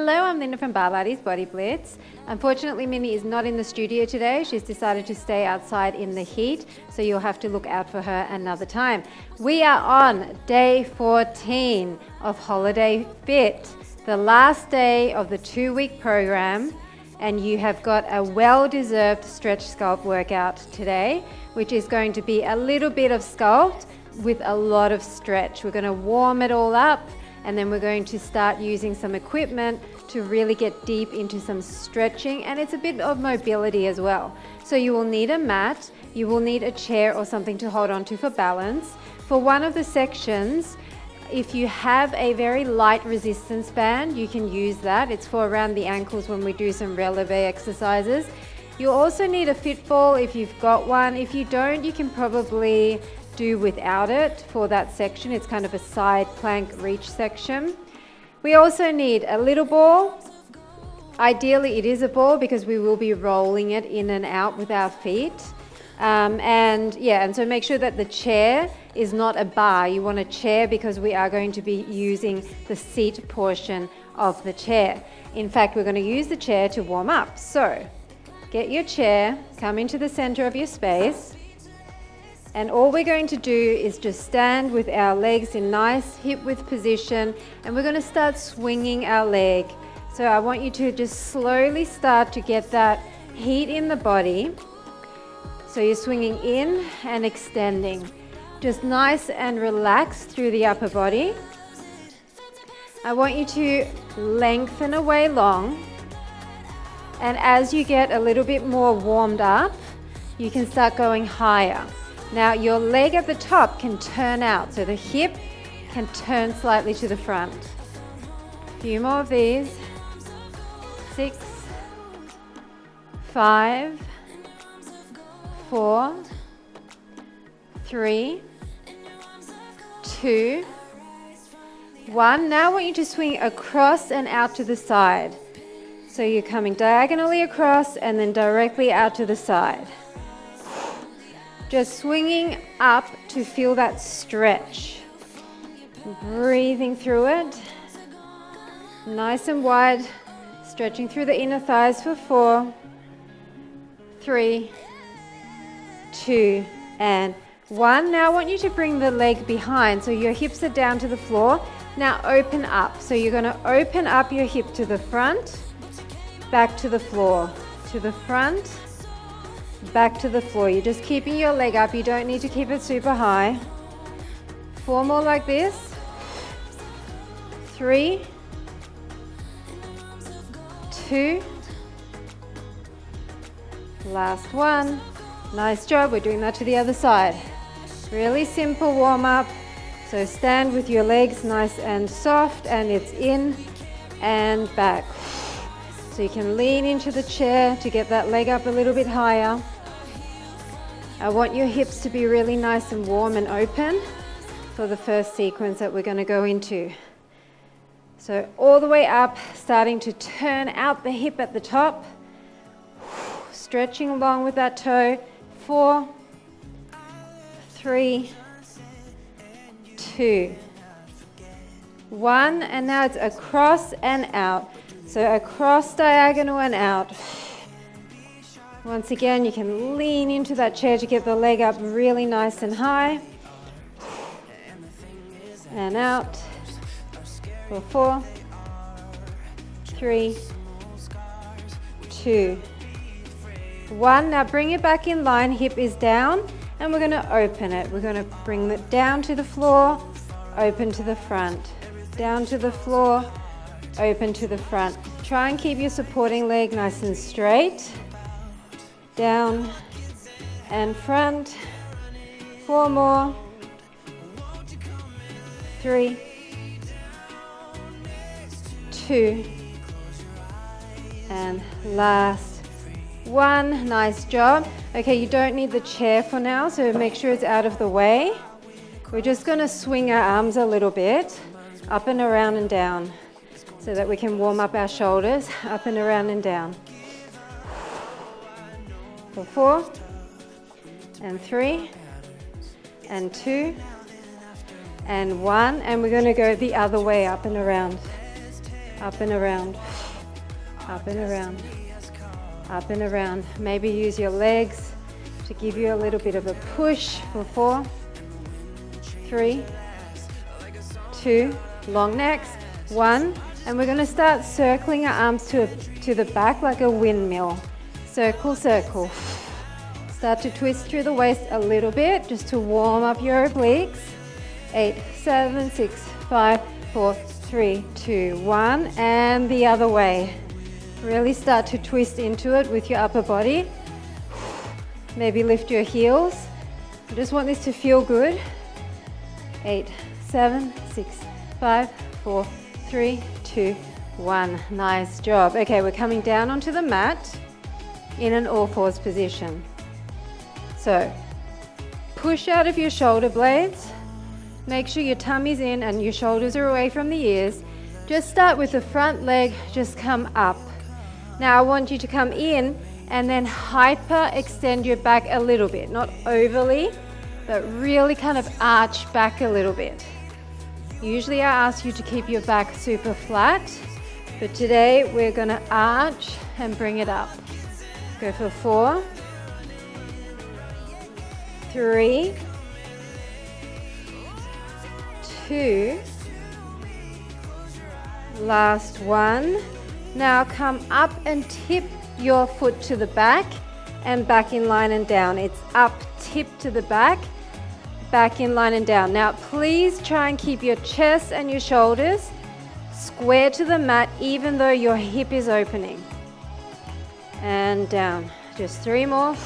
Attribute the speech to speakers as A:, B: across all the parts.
A: Hello, I'm Linda from Barlates Body Blitz. Unfortunately, Minnie is not in the studio today. She's decided to stay outside in the heat, so you'll have to look out for her another time. We are on day 14 of Holiday Fit, the last day of the 2-week program, and you have got a well-deserved stretch sculpt workout today, which is going to be a little bit of sculpt with a lot of stretch. We're going to warm it all up, and then we're going to start using some equipment to really get deep into some stretching, and it's a bit of mobility as well. So you will need a mat, you will need a chair or something to hold on to for balance. For one of the sections, if you have a very light resistance band, you can use that. It's for around the ankles when we do some releve exercises. You'll also need a fit ball if you've got one. If you don't, you can probably do without it for that section. It's kind of a side plank reach section. We also need a little ball. Ideally it is a ball because we will be rolling it in and out with our feet. And so make sure that the chair is not a bar. You want a chair because we are going to be using the seat portion of the chair. In fact, we're going to use the chair to warm up. So get your chair, come into the center of your space. And all we're going to do is just stand with our legs in nice hip width position, and we're going to start swinging our leg. So I want you to just slowly start to get that heat in the body. So you're swinging in and extending. Just nice and relaxed through the upper body. I want you to lengthen away long. And as you get a little bit more warmed up, you can start going higher. Now your leg at the top can turn out, so the hip can turn slightly to the front. A few more of these. 6, 5, 4, 3, 2, 1. Now I want you to swing across and out to the side. So you're coming diagonally across and then directly out to the side. Just swinging up to feel that stretch. Breathing through it. Nice and wide. Stretching through the inner thighs for 4, 3, 2, and 1. Now I want you to bring the leg behind so your hips are down to the floor. Now open up. So you're going to open up your hip to the front, back to the floor, to the front, back to the floor. You're just keeping your leg up. You don't need to keep it super high. 4 more like this. 3, 2, last one. Nice job. We're doing that to the other side. Really simple warm up. So stand with your legs nice and soft, and it's in and back. So you can lean into the chair to get that leg up a little bit higher. I want your hips to be really nice and warm and open for the first sequence that we're going to go into. So all the way up, starting to turn out the hip at the top, stretching along with that toe. 4, 3, 2, 1, and now it's across and out. So across, diagonal, and out. Once again, you can lean into that chair to get the leg up really nice and high. And out. For 4, 3, 2, 1. Now bring it back in line, hip is down, and we're going to open it. We're going to bring it down to the floor, open to the front. Down to the floor, open to the front. Try and keep your supporting leg nice and straight. Down and front. 4 more. 3, 2, and last 1. Nice job. Okay, you don't need the chair for now, so make sure it's out of the way. We're just going to swing our arms a little bit, up and around and down, so that we can warm up our shoulders, up and around and down. For 4, and 3, and 2, and 1, and we're going to go the other way, up and around. Up and around, up and around, up and around. Maybe use your legs to give you a little bit of a push for 4, 3, 2, long necks, 1, and we're going to start circling our arms to the back like a windmill. Circle, circle. Start to twist through the waist a little bit just to warm up your obliques. 8, 7, 6, 5, 4, 3, 2, 1, and the other way. Really start to twist into it with your upper body. Maybe lift your heels. I just want this to feel good. 8, 7, 6, 5, 4, 3, 2, 1. Nice job. Okay, we're coming down onto the mat in an all-fours position. So, push out of your shoulder blades. Make sure your tummy's in and your shoulders are away from the ears. Just start with the front leg, just come up. Now I want you to come in and then hyper extend your back a little bit, not overly, but really kind of arch back a little bit. Usually I ask you to keep your back super flat, but today we're gonna arch and bring it up. Go for 4, 3, 2, last 1. Now come up and tip your foot to the back and back in line and down. It's up, tip to the back in line and down. Now please try and keep your chest and your shoulders square to the mat even though your hip is opening. And down. Just 3 more.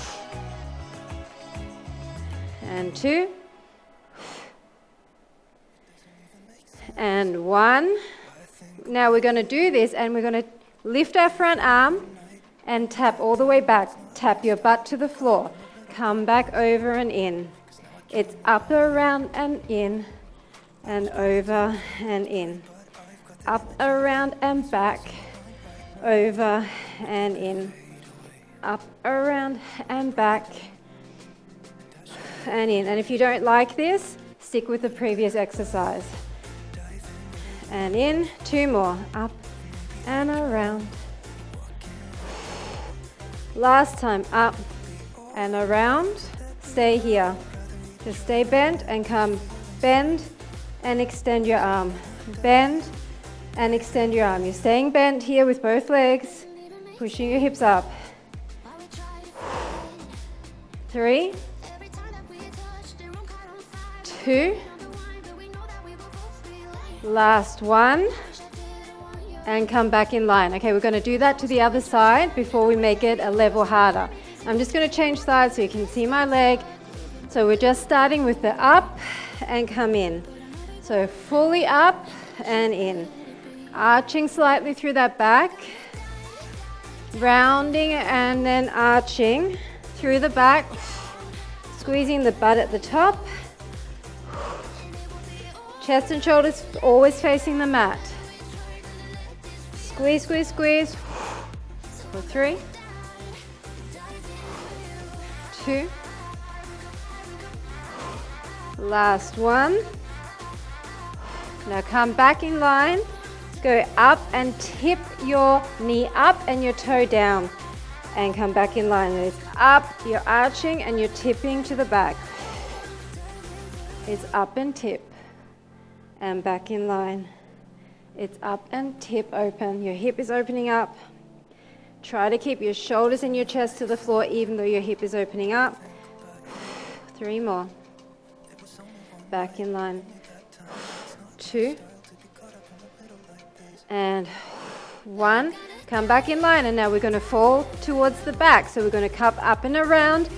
A: And 2. And 1. Now we're going to do this and we're going to lift our front arm and tap all the way back. Tap your butt to the floor. Come back over and in. It's up, around and in and over and in. Up, around and back, over and in. Up, around and back and in. And if you don't like this, stick with the previous exercise. And in, 2 more. Up and around. Last time, up and around. Stay here. Just stay bent and come bend and extend your arm. Bend and extend your arm. You're staying bent here with both legs, pushing your hips up. 3, 2, last 1, and come back in line. Okay, we're going to do that to the other side before we make it a level harder. I'm just going to change sides so you can see my leg. So we're just starting with the up and come in. So fully up and in. Arching slightly through that back. Rounding and then arching through the back. Squeezing the butt at the top. Chest and shoulders always facing the mat. Squeeze, squeeze, squeeze. For 3, 2, last 1. Now come back in line. Go up and tip your knee up and your toe down. And come back in line. It's up, you're arching and you're tipping to the back. It's up and tip. And back in line. It's up and tip open. Your hip is opening up. Try to keep your shoulders and your chest to the floor even though your hip is opening up. 3 more. Back in line. 2. And 1. Come back in line and now we're going to fall towards the back. So we're going to cup up and around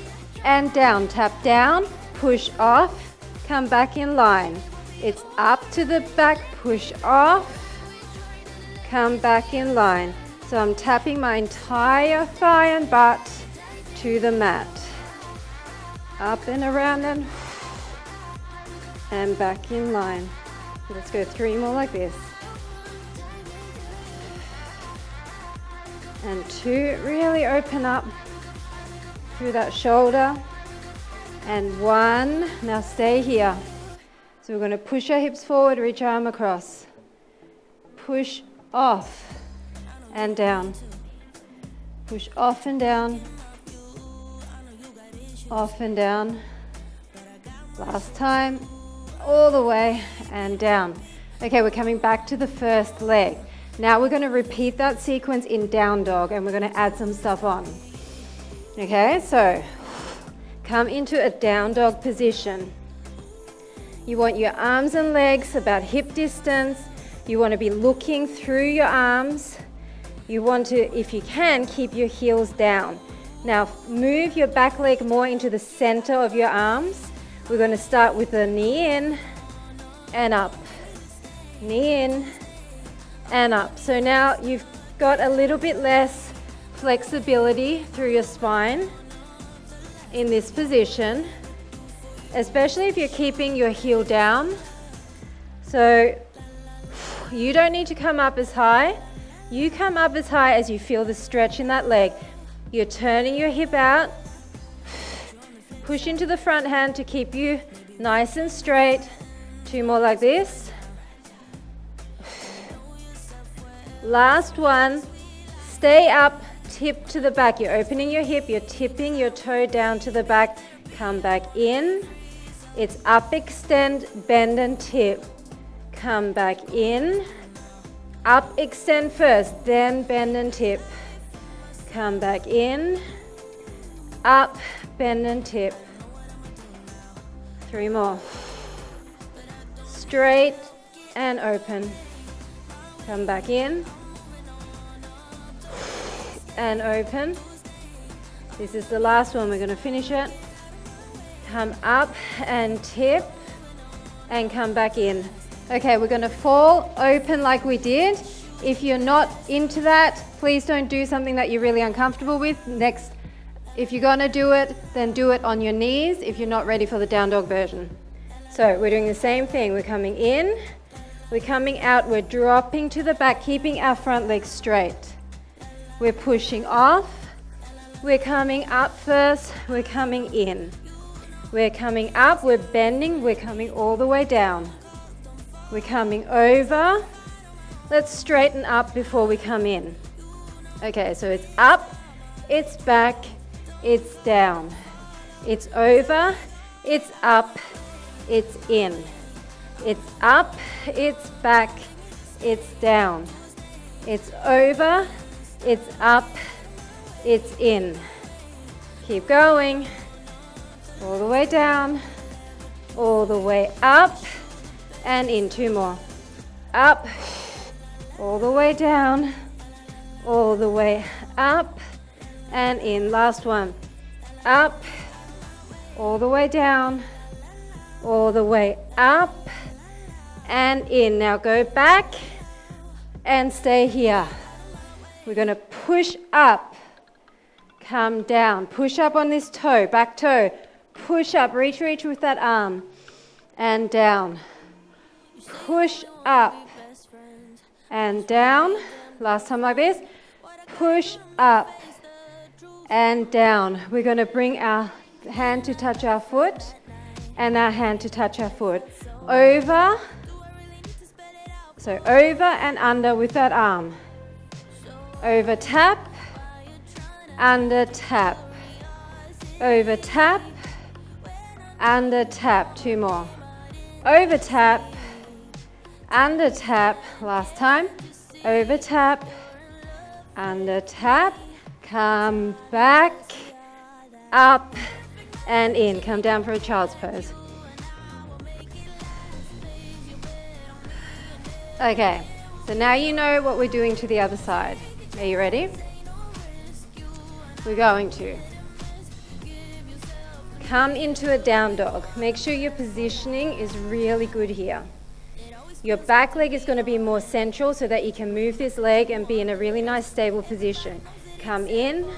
A: and down. Tap down, push off, come back in line. It's up to the back, push off, come back in line. So I'm tapping my entire thigh and butt to the mat. Up and around and back in line. Let's go 3 more like this. And 2, really open up through that shoulder. And 1, now stay here. So we're going to push our hips forward, reach our arm across. Push, off and down. Push off and down, off and down. Last time, all the way and down. Okay, we're coming back to the first leg. Now we're going to repeat that sequence in down dog and we're going to add some stuff on. Okay, so come into a down dog position. You want your arms and legs about hip distance. You want to be looking through your arms. You want to, if you can, keep your heels down. Now move your back leg more into the center of your arms. We're going to start with the knee in and up. Knee in and up. So now you've got a little bit less flexibility through your spine in this position, especially if you're keeping your heel down. So you don't need to come up as high. You come up as high as you feel the stretch in that leg. You're turning your hip out. Push into the front hand to keep you nice and straight. 2 more like this. Last one. Stay up, tip to the back. You're opening your hip, you're tipping your toe down to the back. Come back in. It's up, extend, bend and tip. Come back in. Up, extend first, then bend and tip. Come back in. Up, bend and tip. 3 more. Straight and open. Come back in. And open. This is the last one, we're going to finish it. Come up and tip and come back in. Okay, we're going to fall open like we did. If you're not into that, please don't do something that you're really uncomfortable with. Next, if you're going to do it, then do it on your knees if you're not ready for the down dog version. So we're doing the same thing. We're coming in, we're coming out, we're dropping to the back, keeping our front leg straight. We're pushing off, we're coming up first, we're coming in. We're coming up, we're bending, we're coming all the way down. We're coming over. Let's straighten up before we come in. Okay, so it's up, it's back, it's down. It's over, it's up, it's in. It's up, it's back, it's down. It's over, it's up, it's in. Keep going. All the way down, all the way up, and in. 2 more. Up, all the way down, all the way up, and in. Last one. Up, all the way down, all the way up, and in. Now go back and stay here. We're going to push up, come down, push up on this toe, back toe. Push up, reach with that arm, and down. Push up, and down. Last time like this. Push up, and down. We're going to bring our hand to touch our foot, and our hand to touch our foot. Over, so over and under with that arm. Over tap, under tap. Over tap, under tap. 2 more. Over tap, under tap. Last time. Over tap, under tap. Come back, up and in. Come down for a child's pose. Okay, so now you know what we're doing to the other side. Are you ready? We're going to come into a down dog. Make sure your positioning is really good here. Your back leg is going to be more central so that you can move this leg and be in a really nice stable position. Come in,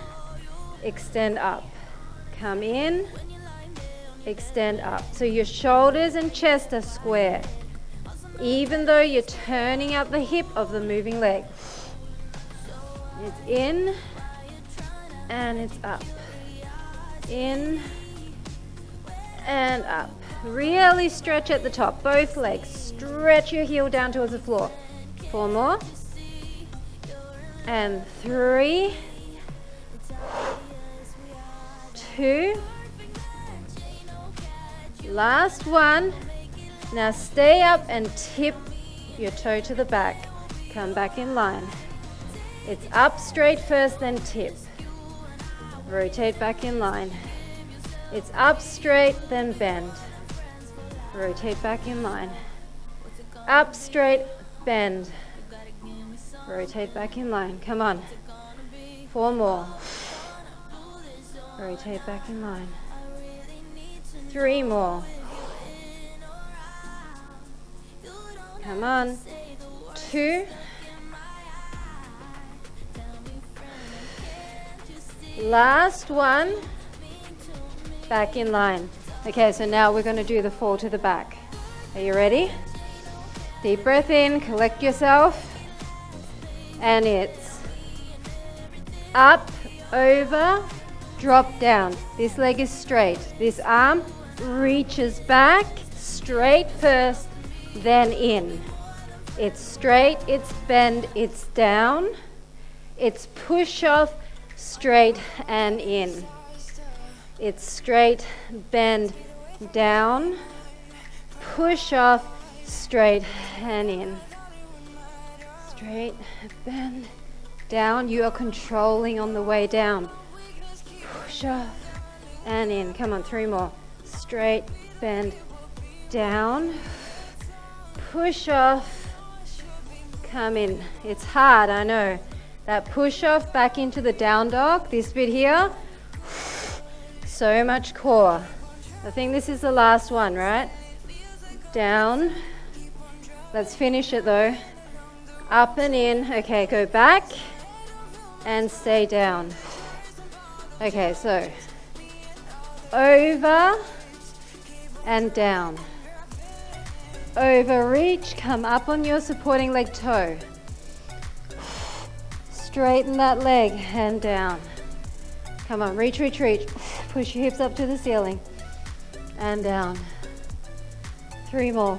A: extend up. Come in, extend up. So your shoulders and chest are square, even though you're turning out the hip of the moving leg. It's in and it's up. In and up. Really stretch at the top, both legs. Stretch your heel down towards the floor. 4 more. and 3, 2, last one. Now stay up and tip your toe to the back. Come back in line. It's up straight first, then tip. Rotate back in line. It's up straight, then bend. Rotate back in line. Up straight, bend. Rotate back in line. Come on. 4 more. Rotate back in line. 3 more. Come on. 2. Last one. Back in line. Okay, so now we're going to do the fall to the back. Are you ready? Deep breath in, collect yourself. And it's up, over, drop down. This leg is straight. This arm reaches back, straight first, then in. It's straight, it's bend, it's down. It's push off, straight and in. It's straight, bend, down, push off, straight and in. Straight, bend, down. You are controlling on the way down. Push off and in. Come on, 3 more. Straight, bend, down, push off, come in. It's hard, I know. That push off back into the down dog, this bit here, so much core. I think this is the last one, right? Down. Let's finish it though. Up and in. Okay, go back and stay down. Okay, so over and down. Overreach, come up on your supporting leg toe. Straighten that leg and down. Come on, reach, reach, reach. Push your hips up to the ceiling and down. 3 more.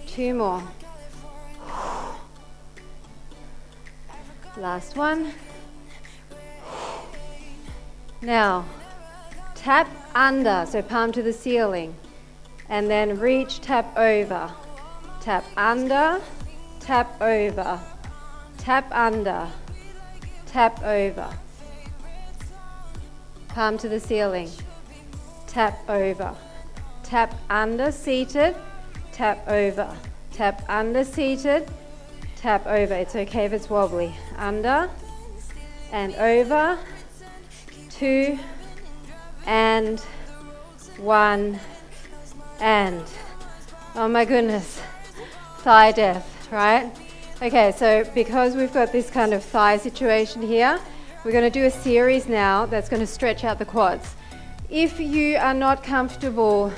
A: 2 more. Last one. Now, tap under, so palm to the ceiling. And then reach, tap over. Tap under, tap over. Tap under, tap over. Palm to the ceiling. Tap over. Tap under, seated. Tap over. Tap under, seated. Tap over. It's okay if it's wobbly. Under and over. 2 and 1 and. Oh my goodness. Thigh death, right? Okay, so because we've got this kind of thigh situation here, we're going to do a series now that's going to stretch out the quads. If you are not comfortable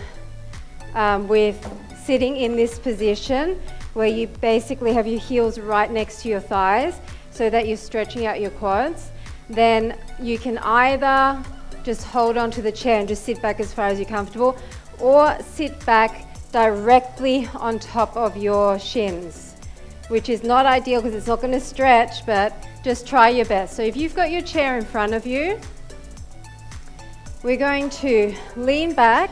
A: with sitting in this position where you basically have your heels right next to your thighs so that you're stretching out your quads, then you can either just hold on to the chair and just sit back as far as you're comfortable, or sit back directly on top of your shins, which is not ideal because it's not going to stretch, but just try your best. So if you've got your chair in front of you, we're going to lean back.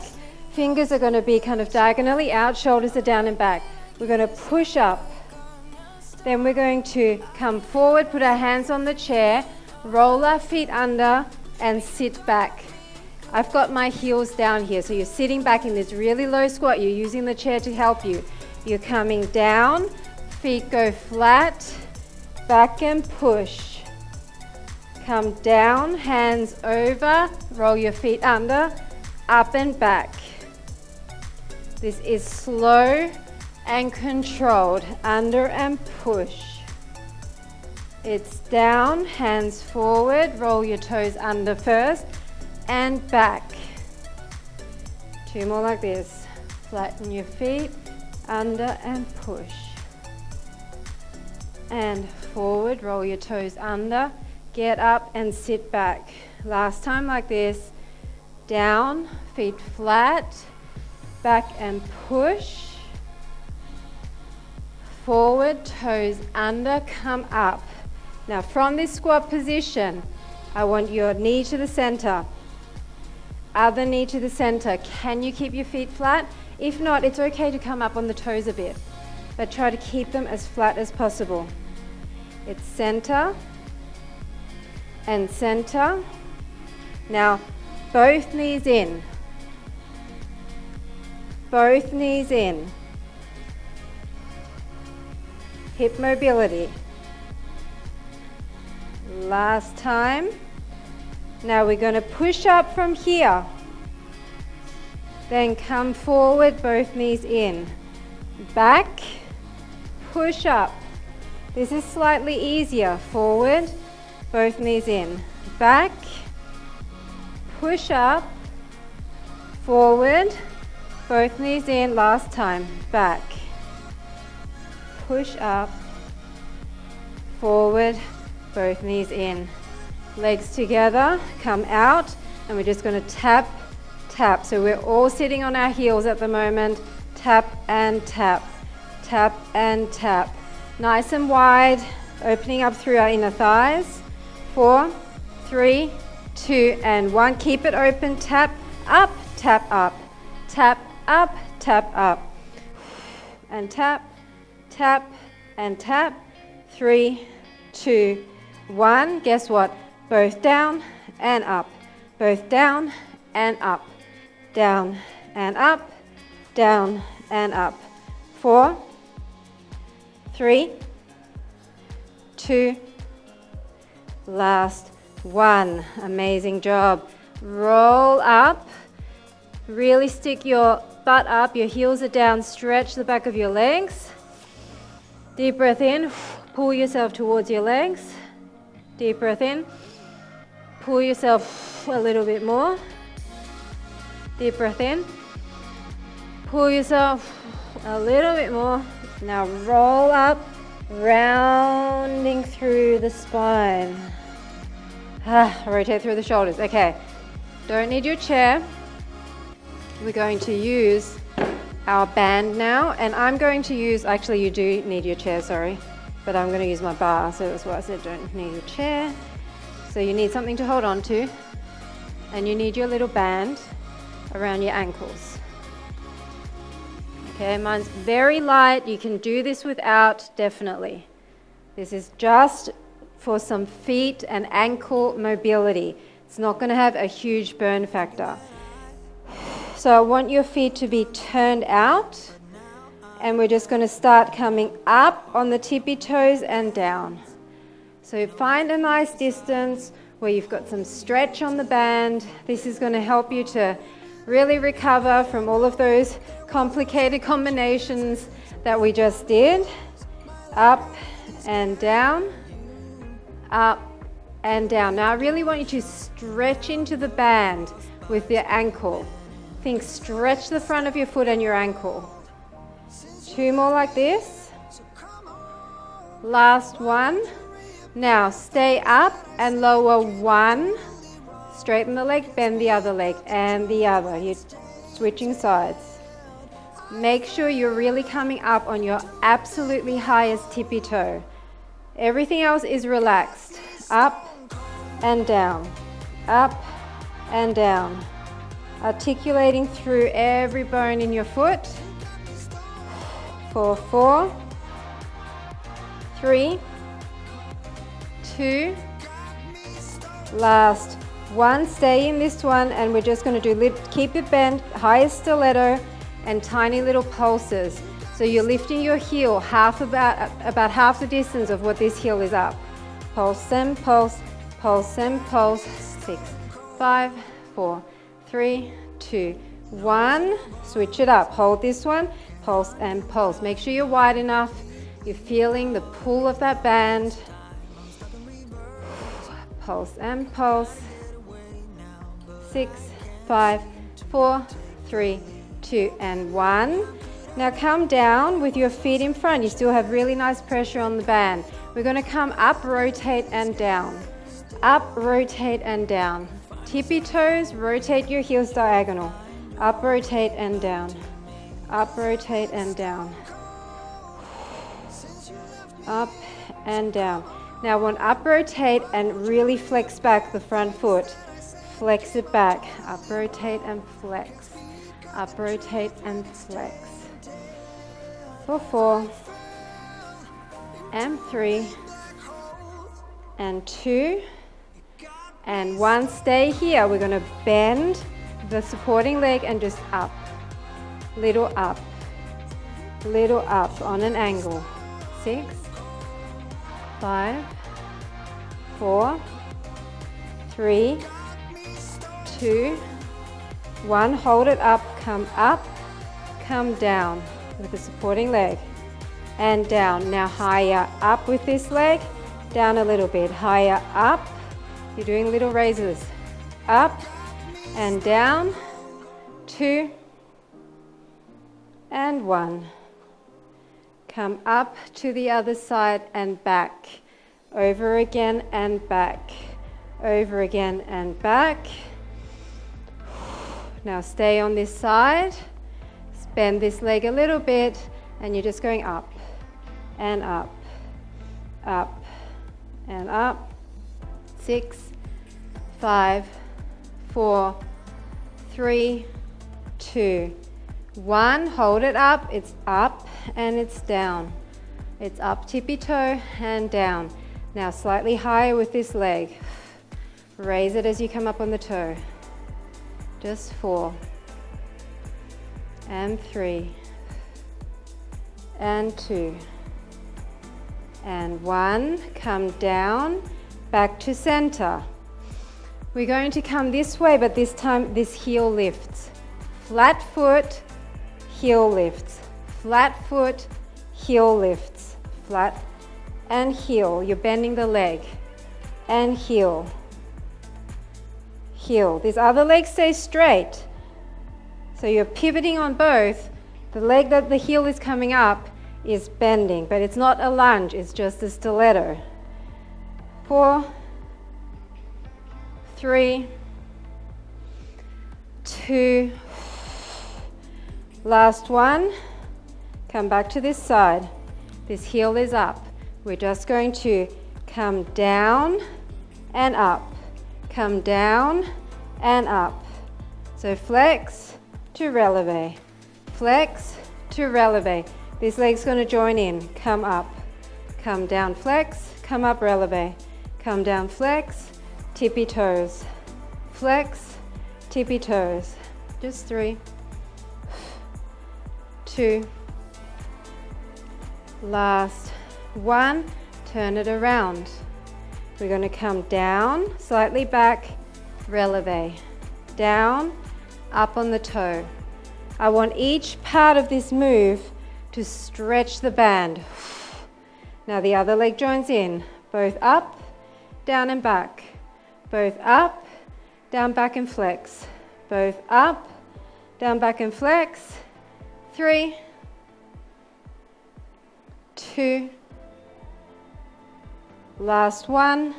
A: Fingers are going to be kind of diagonally out, shoulders are down and back. We're going to push up. Then we're going to come forward, put our hands on the chair, roll our feet under and sit back. I've got my heels down here, so you're sitting back in this really low squat. You're using the chair to help you. You're coming down, feet go flat, back and push. Come down, hands over, roll your feet under, up and back. This is slow and controlled, under and push. It's down, hands forward, roll your toes under first and back. 2 more like this. Flatten your feet, under and push. And forward, roll your toes under, get up and sit back. Last time like this. Down, feet flat, back and push. Forward, toes under, come up. Now from this squat position, I want your knee to the center, other knee to the center. Can you keep your feet flat? If not, it's okay to come up on the toes a bit, but try to keep them as flat as possible. It's center and center. Now, both knees in. Both knees in. Hip mobility. Last time. Now we're going to push up from here. Then come forward, both knees in. Back, push up. This is slightly easier. Forward, both knees in. Back, push up, forward, both knees in. Last time. Back, push up, forward, both knees in. Legs together, come out, and we're just going to tap, tap. So we're all sitting on our heels at the moment. Tap and tap, tap and tap. Nice and wide, opening up through our inner thighs. 4, 3, 2, and 1. Keep it open. Tap up, tap up, tap up, tap up. And tap, tap, and tap. 3, 2, 1. Guess what? Both down and up. Both down and up. Down and up. Down and up. 4, 3, 2, last 1. Amazing job. Roll up. Really stick your butt up. Your heels are down. Stretch the back of your legs. Deep breath in. Pull yourself towards your legs. Deep breath in. Pull yourself a little bit more. Deep breath in. Pull yourself a little bit more. Now roll up, rounding through the spine. Rotate through the shoulders. Okay, don't need your chair. We're going to use our band now, and I'm going to use, actually you do need your chair, sorry, but I'm going to use my bar, so that's why I said don't need your chair. So you need something to hold on to, and you need your little band around your ankles. Okay, mine's very light. You can do this without, definitely. This is just for some feet and ankle mobility. It's not going to have a huge burn factor. So I want your feet to be turned out, and we're just going to start coming up on the tippy toes and down. So find a nice distance where you've got some stretch on the band. This is going to help you to really recover from all of those complicated combinations that we just did. Up and down, up and down. Now I really want you to stretch into the band with your ankle. Think stretch the front of your foot and your ankle. 2 more like this. Last 1. Now stay up and lower 1. Straighten the leg, bend the other leg, and the other. You're switching sides. Make sure you're really coming up on your absolutely highest tippy toe. Everything else is relaxed. Up and down. Up and down. Articulating through every bone in your foot. 4, 4, 3, 2, last 1. Stay in this one, and we're just going to do keep it bent, highest stiletto, and tiny little pulses. So you're lifting your heel about half the distance of what this heel is up. Pulse and pulse, pulse and pulse. 6, 5, 4, 3, 2, 1. Switch it up. Hold this one. Pulse and pulse. Make sure you're wide enough. You're feeling the pull of that band. Pulse and pulse. 6, 5, 4, 3, 2, and 1. Now come down with your feet in front. You still have really nice pressure on the band. We're going to come up, rotate, and down. Up, rotate, and down. Tippy toes, rotate your heels diagonal. Up, rotate, and down. Up, rotate, and down. up and down. Now I want up rotate and really flex back the front foot. Flex it back, up rotate and flex. Up rotate and flex. For 4 and 3 and 2 and 1. Stay here. We're going to bend the supporting leg and just up, little up on an angle. 6, 5, 4, 3, 2, 1. Hold it up, come down with the supporting leg and down. Now higher up with this leg, down a little bit, higher up. You're doing little raises, up and down, 2 and 1. Come up to the other side and back, over again and back, over again and back. Now stay on this side, bend this leg a little bit, and you're just going up and up, up and up. 6, 5, 4, 3, 2, 1. Hold it up. It's up and it's down. It's up, tippy toe and down. Now slightly higher with this leg. Raise it as you come up on the toe. Just 4 and 3 and 2 and 1. Come down, back to center. We're going to come this way, but this time this heel lifts. Flat foot, heel lifts. Flat foot, heel lifts. Flat and heel. You're bending the leg and heel. Heel. This other leg stays straight. So you're pivoting on both. The leg that the heel is coming up is bending, but it's not a lunge, it's just a stiletto. 4, 3, 2, last one. Come back to this side. This heel is up. We're just going to come down and up. Come down and up. So flex to releve. Flex to releve. This leg's going to join in. Come up. Come down, flex. Come up, releve. Come down, flex. Tippy toes. Flex, tippy toes. Just 3, 2, last 1. Turn it around. We're going to come down, slightly back, releve. Down, up on the toe. I want each part of this move to stretch the band. Now the other leg joins in. Both up, down and back. Both up, down, back and flex. Both up, down, back and flex. 3, 2, last 1.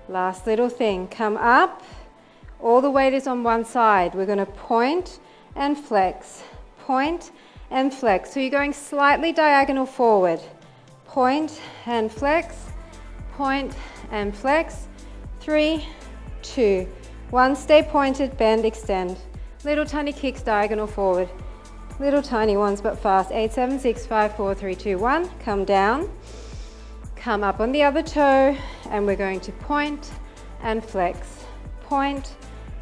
A: Last little thing. Come up. All the weight is on one side. We're going to point and flex. Point and flex. So you're going slightly diagonal forward. Point and flex. Point and flex. 3, 2, 1. Stay pointed, bend, extend. Little tiny kicks diagonal forward. Little tiny ones but fast. 8, 7, 6, 5, 4, 3, 2, 1. Come down. Come up on the other toe, and we're going to point and flex. Point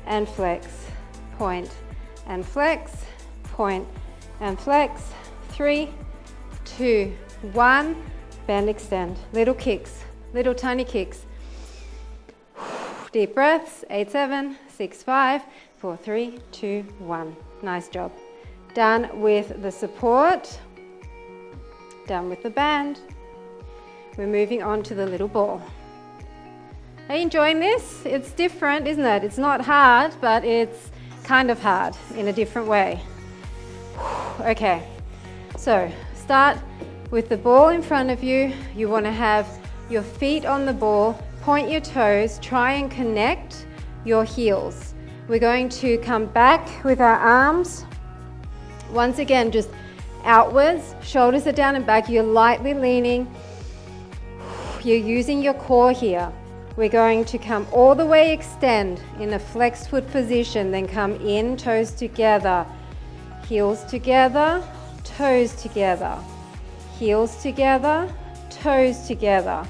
A: and flex. Point and flex. Point and flex. 3, 2, 1. Bend, extend. Little kicks. Little tiny kicks. Deep breaths. 8, 7, 6, 5, 4, 3, 2, 1. Nice job. Done with the support. Done with the band. We're moving on to the little ball. Are you enjoying this? It's different, isn't it? It's not hard, but it's kind of hard in a different way. Okay, so start with the ball in front of you. You want to have your feet on the ball, point your toes, try and connect your heels. We're going to come back with our arms. Once again, just outwards, shoulders are down and back, you're lightly leaning, you're using your core here. We're going to come all the way, extend in a flexed foot position, then come in, toes together, heels together, toes together, heels together, toes together.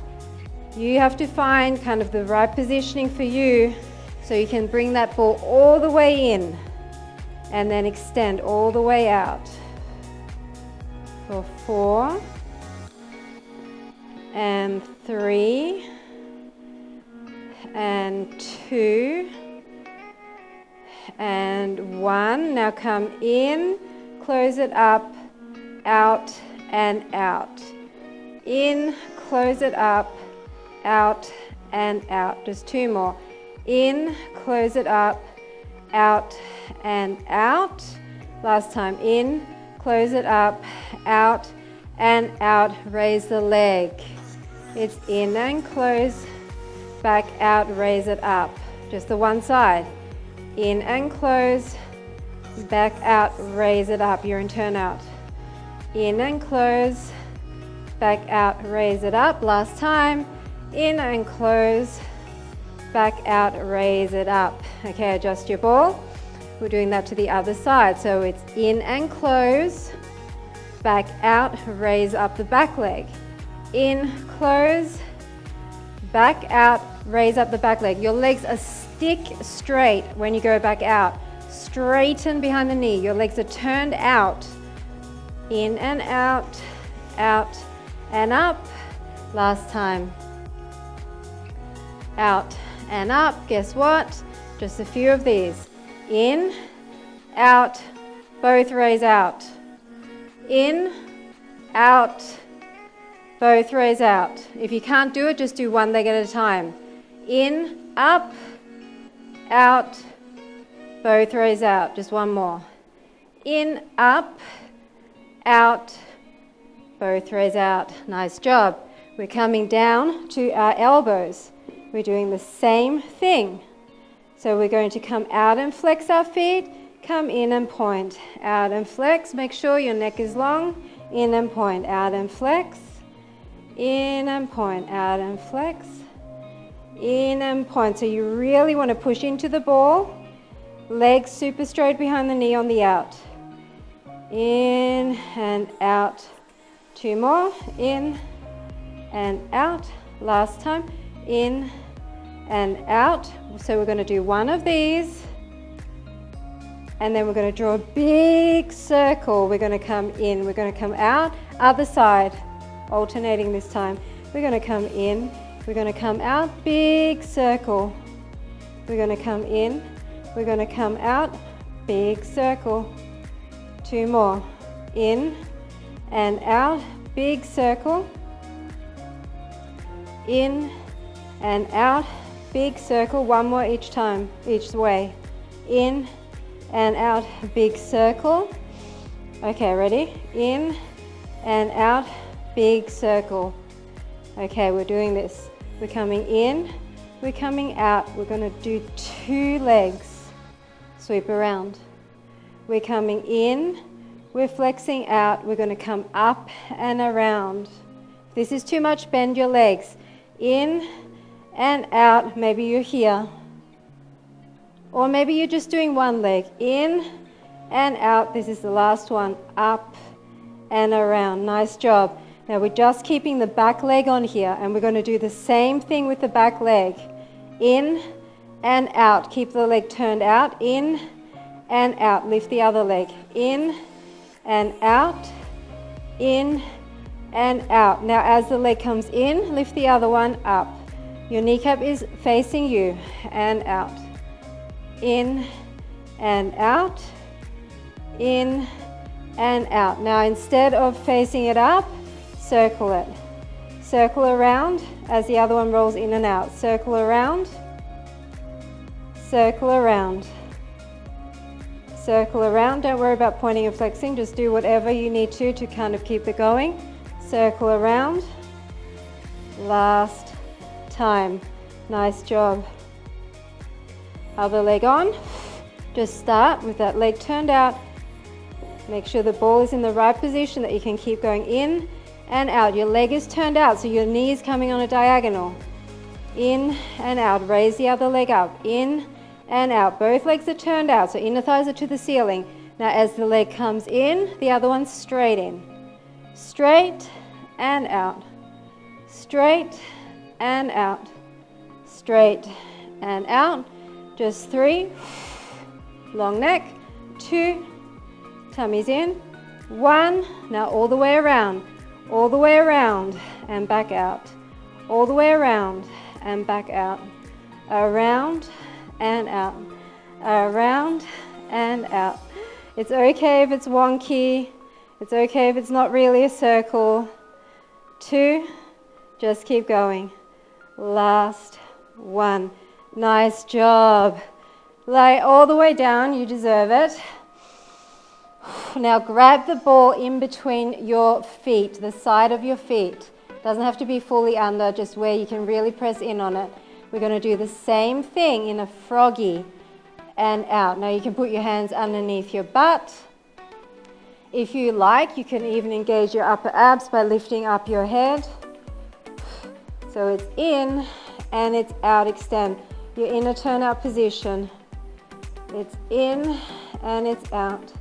A: You have to find kind of the right positioning for you so you can bring that ball all the way in and then extend all the way out. For 4 and 3 and 2 and 1. Now come in, close it up, out and out. In, close it up, out and out. Just 2 more. In, close it up, out and out. Last time. In, close it up, out and out. Raise the leg. It's in and close, back out, raise it up. Just the one side. In and close, back out, raise it up. You're in turn out. In and close, back out, raise it up. Last time. In and close, back out, raise it up. Okay, adjust your ball. We're doing that to the other side. So it's in and close, back out, raise up the back leg. In, close, back out, raise up the back leg. Your legs are stick straight when you go back out. Straighten behind the knee. Your legs are turned out. In and out and up. Last time. Out and up. Guess what? Just a few of these. In, out, both raise out. In, out, both raise out. If you can't do it, just do one leg at a time. In, up, out, both raise out. Just one more. In, up, out, both raise out. Nice job. We're coming down to our elbows. We're doing the same thing. So we're going to come out and flex our feet, come in and point, out and flex. Make sure your neck is long, in and point, out and flex, in and point, out and flex, in and point. So you really want to push into the ball, legs super straight behind the knee on the out. In and out. 2 more, in and out. Last time. In and out. So we're going to do one of these and then we're going to draw a big circle. We're going to come in, we're going to come out, other side, alternating this time. We're going to come in, we're going to come out, big circle. We're going to come in, we're going to come out, big circle. 2 more. In and out, big circle. In and out, big circle. 1 more each time, each way. In and out, big circle. Okay, ready? In and out, big circle. Okay, we're doing this. We're coming in, we're coming out. We're going to do 2 legs. Sweep around. We're coming in, we're flexing out. We're going to come up and around. If this is too much, bend your legs. In and out. Maybe you're here. Or maybe you're just doing 1 leg. In and out. This is the last one. Up and around. Nice job. Now we're just keeping the back leg on here and we're going to do the same thing with the back leg. In and out. Keep the leg turned out. In and out. Lift the other leg. In and out. In and out. Now as the leg comes in, lift the other one up. Your kneecap is facing you and out. In and out. In and out. Now instead of facing it up, circle it. Circle around as the other one rolls in and out. Circle around. Circle around. Circle around. Don't worry about pointing and flexing. Just do whatever you need to kind of keep it going. Circle around. Last time. Nice job. Other leg on. Just start with that leg turned out. Make sure the ball is in the right position that you can keep going in and out. Your leg is turned out, so your knee is coming on a diagonal. In and out. Raise the other leg up. In and out. Both legs are turned out, so inner thighs are to the ceiling. Now as the leg comes in, the other one's straight in. Straight and out. Straight and out. Straight and out. Just 3. Long neck. 2. Tummy's in. 1. Now all the way around. All the way around and back out. All the way around and back out. Around and out. Around and out. It's okay if it's wonky. It's okay if it's not really a circle. 2. Just keep going. Last 1. Nice job. Lay all the way down. You deserve it. Now grab the ball in between your feet, the side of your feet. Doesn't have to be fully under, just where you can really press in on it. We're going to do the same thing in a froggy and out. Now you can put your hands underneath your butt. If you like, you can even engage your upper abs by lifting up your head. So it's in and it's out. Extend your inner turnout position. It's in and it's out.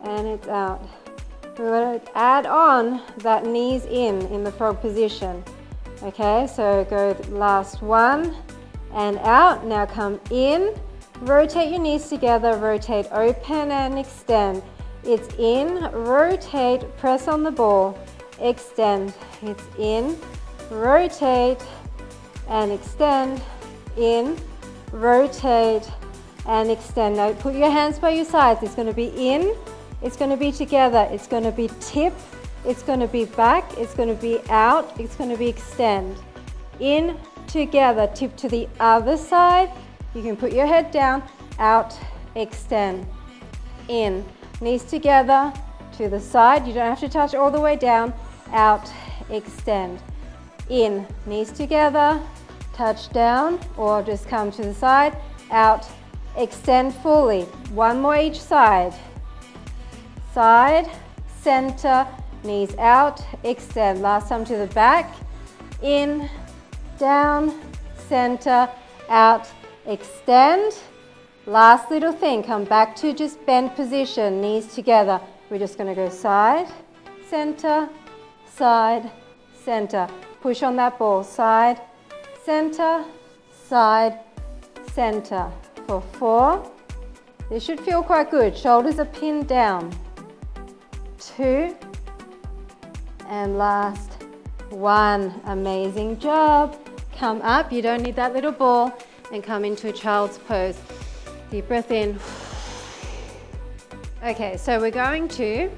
A: And it's out. We're going to add on that knees in the frog position. Okay, so go last 1 and out. Now come in. Rotate your knees together. Rotate, open and extend. It's in. Rotate. Press on the ball. Extend. It's in. Rotate and extend. In. Rotate and extend. Now put your hands by your sides. It's going to be in. It's going to be together. It's going to be tip. It's going to be back. It's going to be out. It's going to be extend. In, together. Tip to the other side. You can put your head down. Out, extend. In. Knees together. To the side. You don't have to touch all the way down. Out, extend. In. Knees together. Touch down or just come to the side. Out, extend fully. 1 more each side. Side, center, knees out, extend. Last time to the back. In, down, center, out, extend. Last little thing, come back to just bend position, knees together. We're just going to go side, center, center. Push on that ball. Side, center, side, center. For 4. This should feel quite good. Shoulders are pinned down. 2. And last 1. Amazing job. Come up. You don't need that little ball. And come into a child's pose. Deep breath in. Okay, so we're going to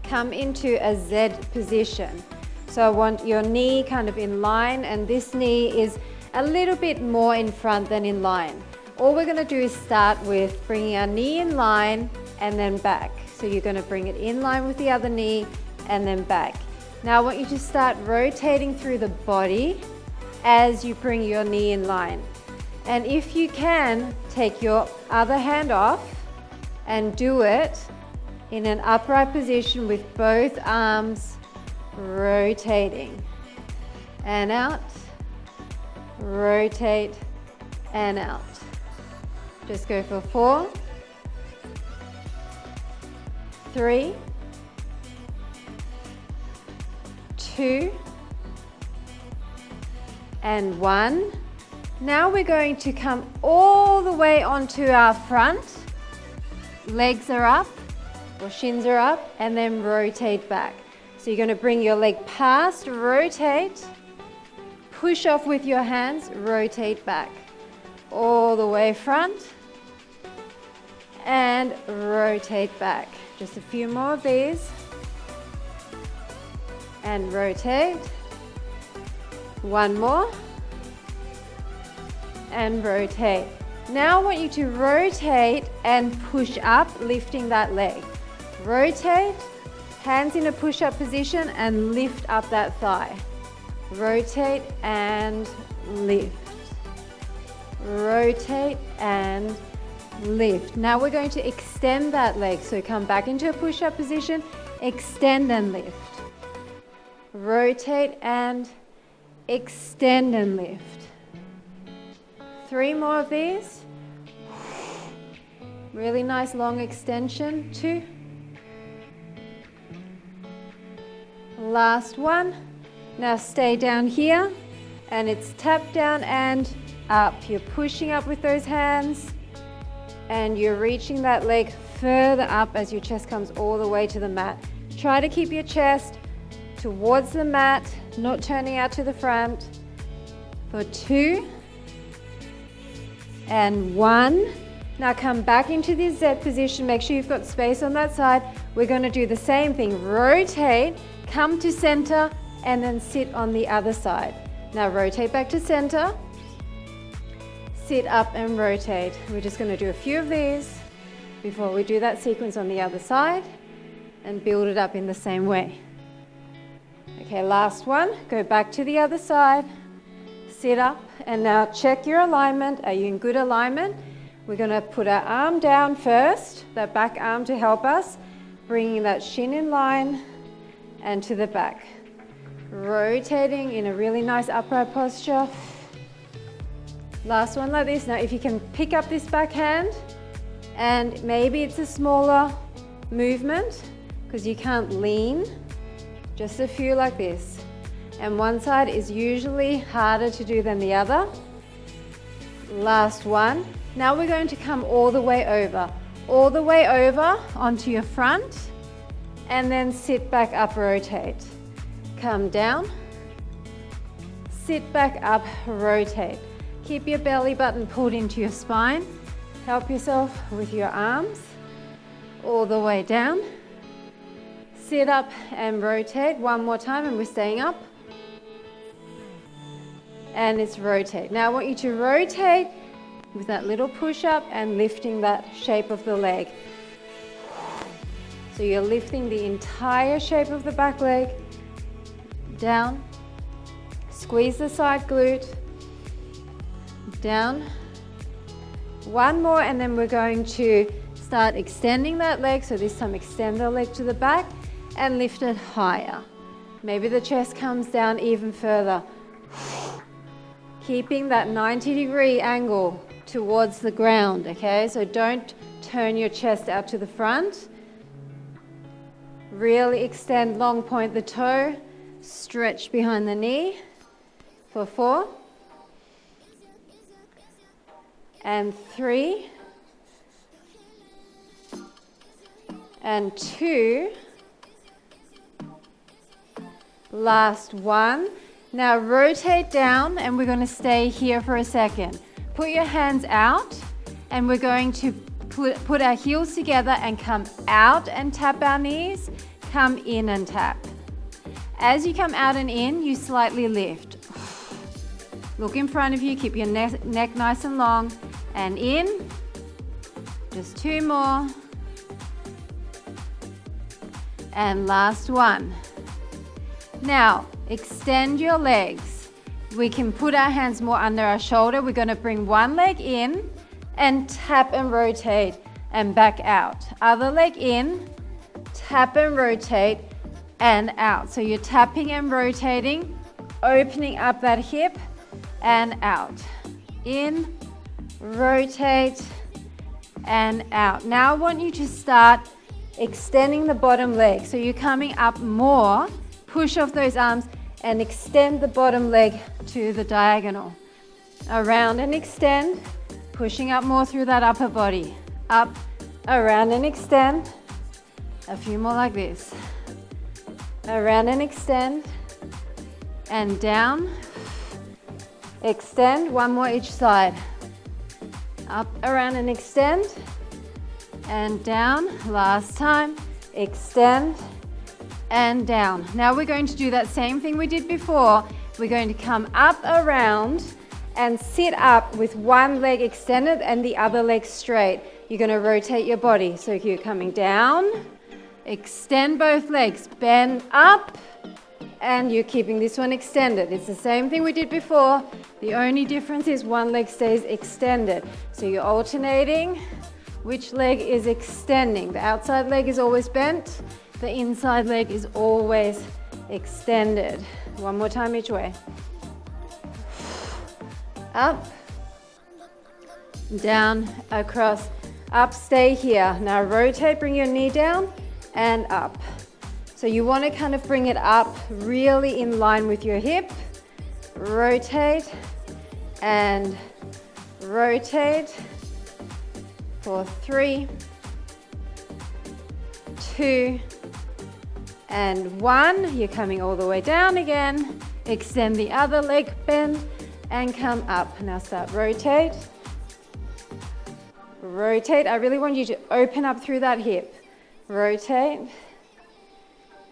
A: come into a Z position. So I want your knee kind of in line, and this knee is a little bit more in front than in line. All we're going to do is start with bringing our knee in line and then back. So you're going to bring it in line with the other knee and then back. Now I want you to start rotating through the body as you bring your knee in line. And if you can, take your other hand off and do it in an upright position with both arms rotating. And out, rotate and out. Just go for 4, 3, 2, and 1. Now we're going to come all the way onto our front. Legs are up or shins are up, and then rotate back. So you're going to bring your leg past, rotate, push off with your hands, rotate back. All the way front and rotate back. Just a few more of these. And rotate. 1 more. And rotate. Now I want you to rotate and push up, lifting that leg. Rotate, hands in a push-up position and lift up that thigh. Rotate and lift. Rotate and lift. Now we're going to extend that leg. So come back into a push-up position, extend and lift. Rotate and extend and lift. 3 more of these. Really nice long extension. 2. Last one. Now stay down here and it's tap down and up. You're pushing up with those hands and you're reaching that leg further up as your chest comes all the way to the mat. Try to keep your chest towards the mat, not turning out to the front. For 2 and 1. Now come back into this Z position. Make sure you've got space on that side. We're going to do the same thing. Rotate, come to center, and then sit on the other side. Now rotate back to center. Sit up and rotate. We're just going to do a few of these before we do that sequence on the other side and build it up in the same way. Okay, last one. Go back to the other side. Sit up and now check your alignment. Are you in good alignment? We're going to put our arm down first, that back arm to help us, bringing that shin in line and to the back. Rotating in a really nice upright posture. Last one like this. Now if you can pick up this back hand, and maybe it's a smaller movement because you can't lean, just a few like this. And one side is usually harder to do than the other. Last one. Now we're going to come all the way over onto your front, and then sit back up, rotate. Come down, sit back up, rotate. Keep your belly button pulled into your spine. Help yourself with your arms all the way down. Sit up and rotate. One more time and we're staying up. And it's rotate. Now I want you to rotate with that little push up and lifting that shape of the leg. So you're lifting the entire shape of the back leg down. Squeeze the side glute. Down. One more and then we're going to start extending that leg. So this time extend the leg to the back and lift it higher. Maybe the chest comes down even further. Keeping that 90-degree angle towards the ground, okay? So don't turn your chest out to the front. Really extend, long point the toe, stretch behind the knee for 4 and 3 and 2. Last one. Now rotate down and we're going to stay here for a second. Put your hands out and we're going to put our heels together and come out and tap our knees, come in and tap. As you come out and in, you slightly lift. Look in front of you, keep your neck nice and long, and in. Just 2 more. And last one. Now, extend your legs. We can put our hands more under our shoulder. We're going to bring one leg in and tap and rotate and back out. Other leg in, tap and rotate and out. So you're tapping and rotating, opening up that hip and out. In, rotate and out. Now I want you to start extending the bottom leg. So you're coming up more, push off those arms and extend the bottom leg to the diagonal. Around and extend, pushing up more through that upper body. Up, around and extend. A few more like this. Around and extend. And down. Extend, one more each side. Up, around and extend. And down, last time. Extend and down. Now we're going to do that same thing we did before. We're going to come up, around, and sit up with one leg extended and the other leg straight. You're going to rotate your body. So you're coming down, extend both legs, bend up, and you're keeping this one extended. It's the same thing we did before. The only difference is one leg stays extended. So you're alternating Which leg is extending? The outside leg is always bent. The inside leg is always extended. One more time each way. Up, down, across, up, stay here. Now rotate, bring your knee down and up. So you want to kind of bring it up really in line with your hip. Rotate and rotate for 3, 2, and 1. You're coming all the way down again. Extend the other leg, bend, and come up. Now start rotate. Rotate. I really want you to open up through that hip. Rotate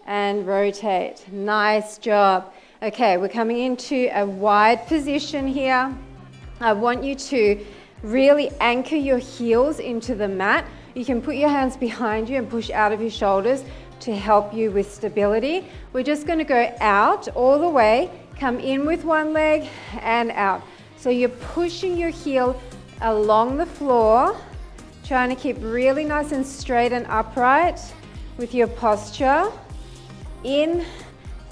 A: and rotate. Nice job. Okay, we're coming into a wide position here. I want you to really anchor your heels into the mat. You can put your hands behind you and push out of your shoulders to help you with stability. We're just going to go out all the way, come in with one leg and out. So you're pushing your heel along the floor, trying to keep really nice and straight and upright with your posture. In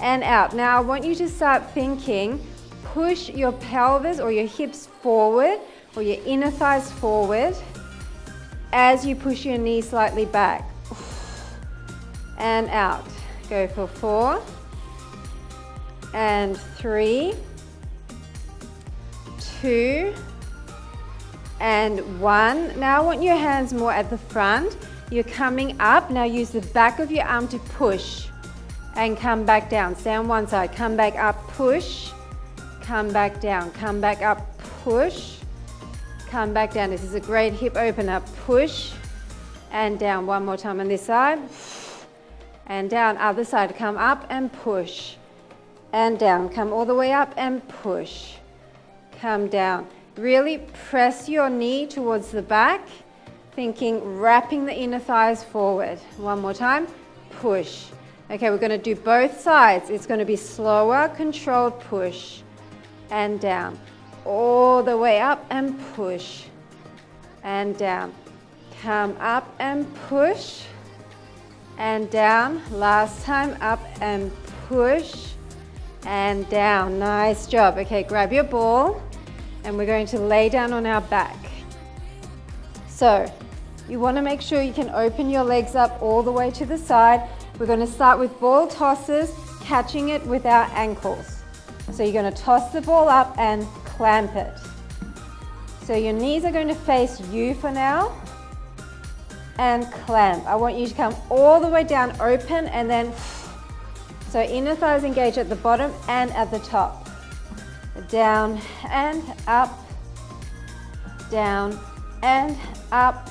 A: and out. Now I want you to start thinking, push your pelvis or your hips forward or your inner thighs forward as you push your knee slightly back. And out. Go for 4 and 3, 2 and 1. Now I want your hands more at the front. You're coming up. Now use the back of your arm to push and come back down. Stay on one side. Come back up, push. Come back down. Come back up, push. Come back down. This is a great hip opener. Push and down. One more time on this side. And down. Other side. Come up and push. And down. Come all the way up and push. Come down. Really press your knee towards the back, thinking wrapping the inner thighs forward. One more time. Push. Okay, we're going to do both sides. It's going to be slower, controlled push and down. All the way up and push and down. Come up and push and down. Last time, up and push and down. Nice job. Okay, grab your ball and we're going to lay down on our back. So you want to make sure you can open your legs up all the way to the side. We're going to start with ball tosses, catching it with our ankles. So you're going to toss the ball up and clamp it. So your knees are going to face you for now and clamp. I want you to come all the way down, open, and then so inner thighs engage at the bottom and at the top. Down and up, down and up,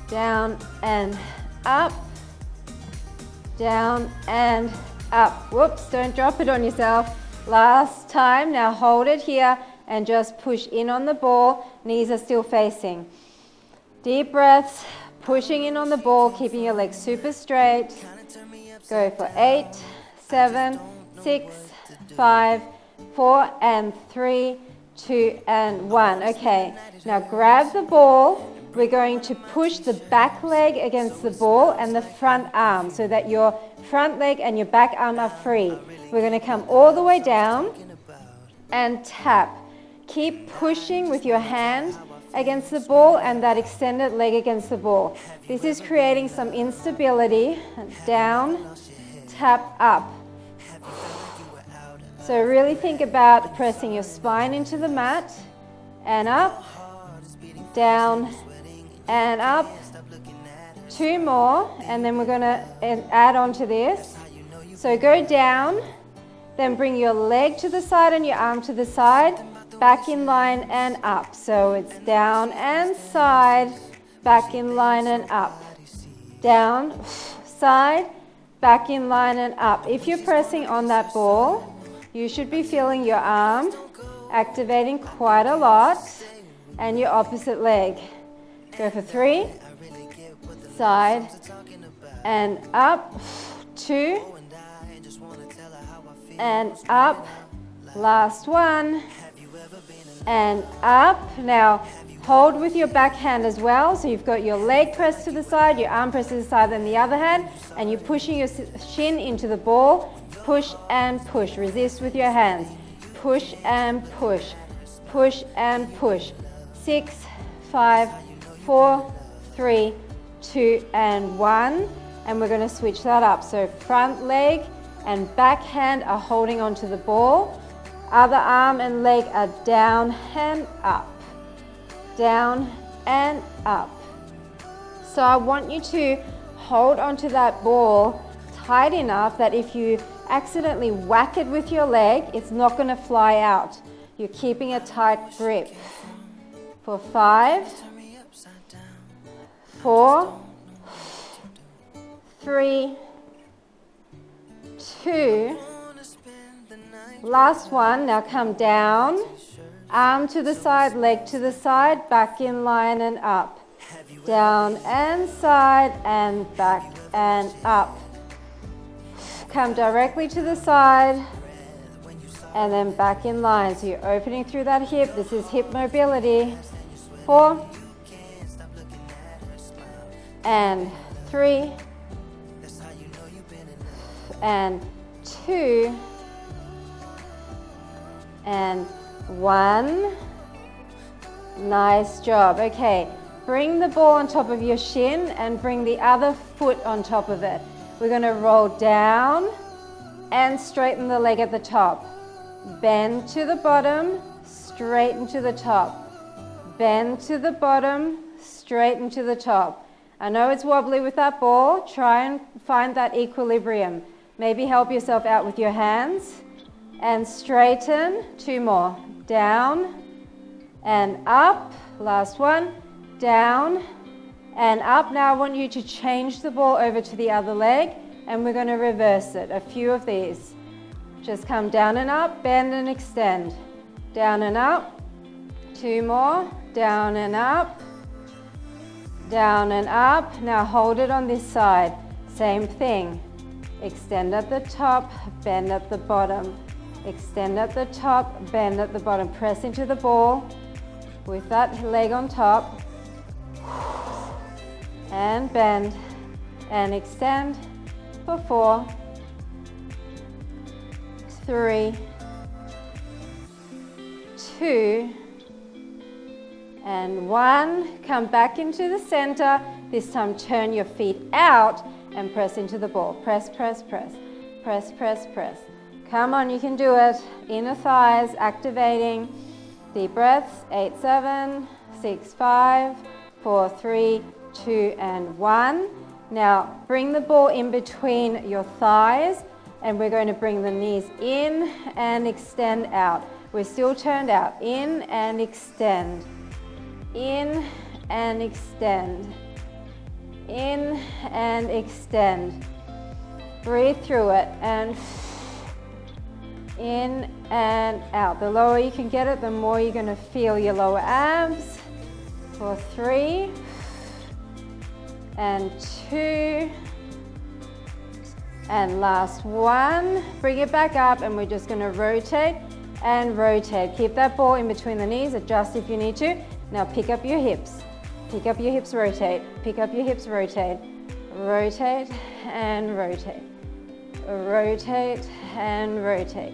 A: down and up, down and up. Whoops, don't drop it on yourself. Last time. Now hold it here and just push in on the ball. Knees are still facing. Deep breaths, pushing in on the ball, keeping your legs super straight. Go for 8, 7, 6, 5, 4, and 3, 2, and 1. Okay, now grab the ball. We're going to push the back leg against the ball and the front arm so that your front leg and your back arm are free. We're going to come all the way down and tap. Keep pushing with your hand against the ball and that extended leg against the ball. This is creating some instability. Down, tap, up. So really think about pressing your spine into the mat and up, down, and up. 2 more, and then we're going to add on to this. So go down, then bring your leg to the side and your arm to the side, back in line and up. So it's down and side, back in line and up. Down, side, back in line and up. If you're pressing on that ball, you should be feeling your arm activating quite a lot and your opposite leg. Go for 3, side and up, 2 and up, last one and up. Now Hold with your back hand as well. So you've got your leg pressed to the side, your arm pressed to the side, then the other hand, and you're pushing your shin into the ball. Push and push. Resist with your hands. Push and push. Push and push. 6, 5, 4, 3, 2, and 1. And we're going to switch that up. So front leg and back hand are holding onto the ball. Other arm and leg are down and up. Down and up. So I want you to hold onto that ball tight enough that if you accidentally whack it with your leg, it's not going to fly out. You're keeping a tight grip. For 5, 4, 3, 2, last one. Now come down. Arm to the side, leg to the side, back in line and up. Down and side and back and up. Come directly to the side and then back in line. So you're opening through that hip. This is hip mobility. 4 and 3 and 2 and 1. Nice job. Okay, bring the ball on top of your shin and bring the other foot on top of it. We're going to roll down and straighten the leg at the top. Bend to the bottom, straighten to the top. Bend to the bottom, straighten to the top. I know it's wobbly with that ball. Try and find that equilibrium. Maybe help yourself out with your hands. And straighten. 2 more. Down and up. Last one. Down and up. Now I want you to change the ball over to the other leg and we're going to reverse it. A few of these. Just come down and up, bend and extend. Down and up. 2 more. Down and up. Down and up. Now hold it on this side. Same thing. Extend at the top, bend at the bottom. Extend at the top, bend at the bottom. Press into the ball with that leg on top. And bend and extend for 4, 3, 2, and 1. Come back into the center. This time turn your feet out and press into the ball. Press, press, press. Press, press, press. Come on, you can do it. Inner thighs activating. Deep breaths. 8, 7, 6, 5, 4, 3, 2, and 1. Now bring the ball in between your thighs and we're going to bring the knees in and extend out. We're still turned out. In and extend. In and extend. In and extend. Breathe through it and in and out. The lower you can get it, the more you're going to feel your lower abs. For 3 and 2 and last 1. Bring it back up and we're just going to rotate and rotate. Keep that ball in between the knees. Adjust if you need to. Now pick up your hips. Pick up your hips, rotate. Pick up your hips, rotate. Rotate and rotate. Rotate and rotate.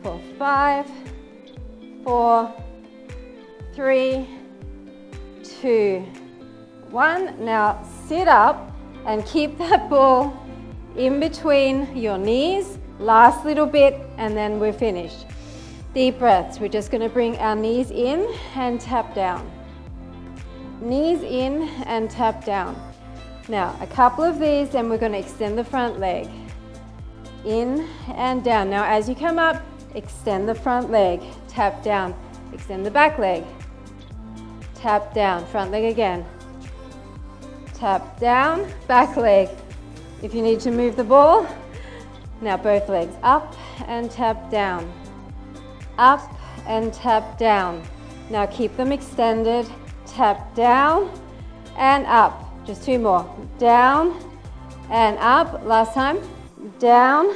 A: For 5, 4, 3, 2, 1. Now sit up and keep that ball in between your knees. Last little bit and then we're finished. Deep breaths. We're just going to bring our knees in and tap down. Knees in and tap down. Now a couple of these and we're going to extend the front leg. In and down. Now as you come up, extend the front leg. Tap down. Extend the back leg. Tap down. Front leg again. Tap down. Back leg. If you need to move the ball. Now both legs up and tap down. Up and tap down. Now keep them extended. Tap down and up. Just 2 more. Down and up. Last time. Down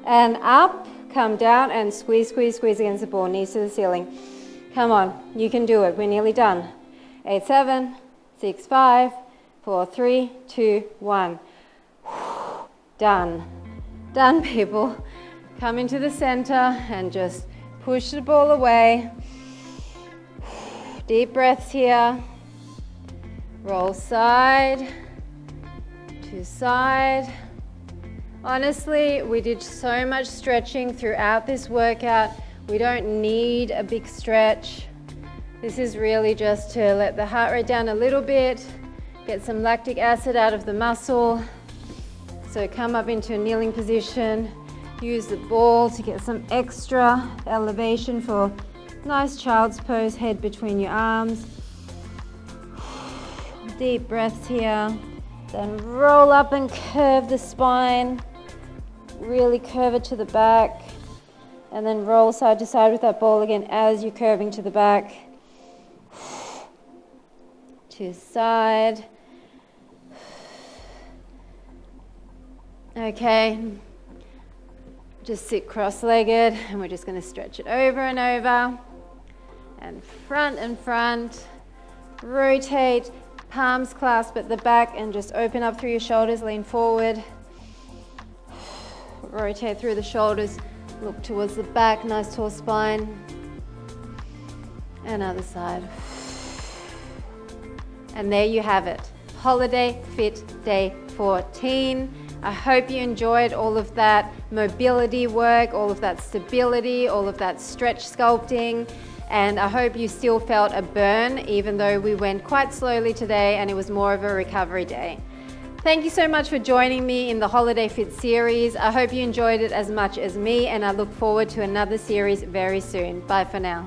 A: and up. Come down and squeeze, squeeze, squeeze against the ball. Knees to the ceiling. Come on. You can do it. We're nearly done. 8, 7, 6, 5, 4, 3, 2, 1. Done. Done, people. Come into the center and just push the ball away. Deep breaths here. Roll side to side. Honestly, we did so much stretching throughout this workout. We don't need a big stretch. This is really just to let the heart rate down a little bit, get some lactic acid out of the muscle. So come up into a kneeling position. Use the ball to get some extra elevation for nice child's pose, head between your arms. Deep breaths here. Then roll up and curve the spine. Really curve it to the back. And then roll side to side with that ball again as you're curving to the back. To side. Okay. Just sit cross-legged and we're just going to stretch it over and over. And front. Rotate, palms clasp at the back and just open up through your shoulders, lean forward. Rotate through the shoulders, look towards the back, nice tall spine. And other side. And there you have it. Holiday Fit Day 14. I hope you enjoyed all of that mobility work, all of that stability, all of that stretch sculpting, and I hope you still felt a burn even though we went quite slowly today and it was more of a recovery day. Thank you so much for joining me in the Holiday Fit series. I hope you enjoyed it as much as me and I look forward to another series very soon. Bye for now.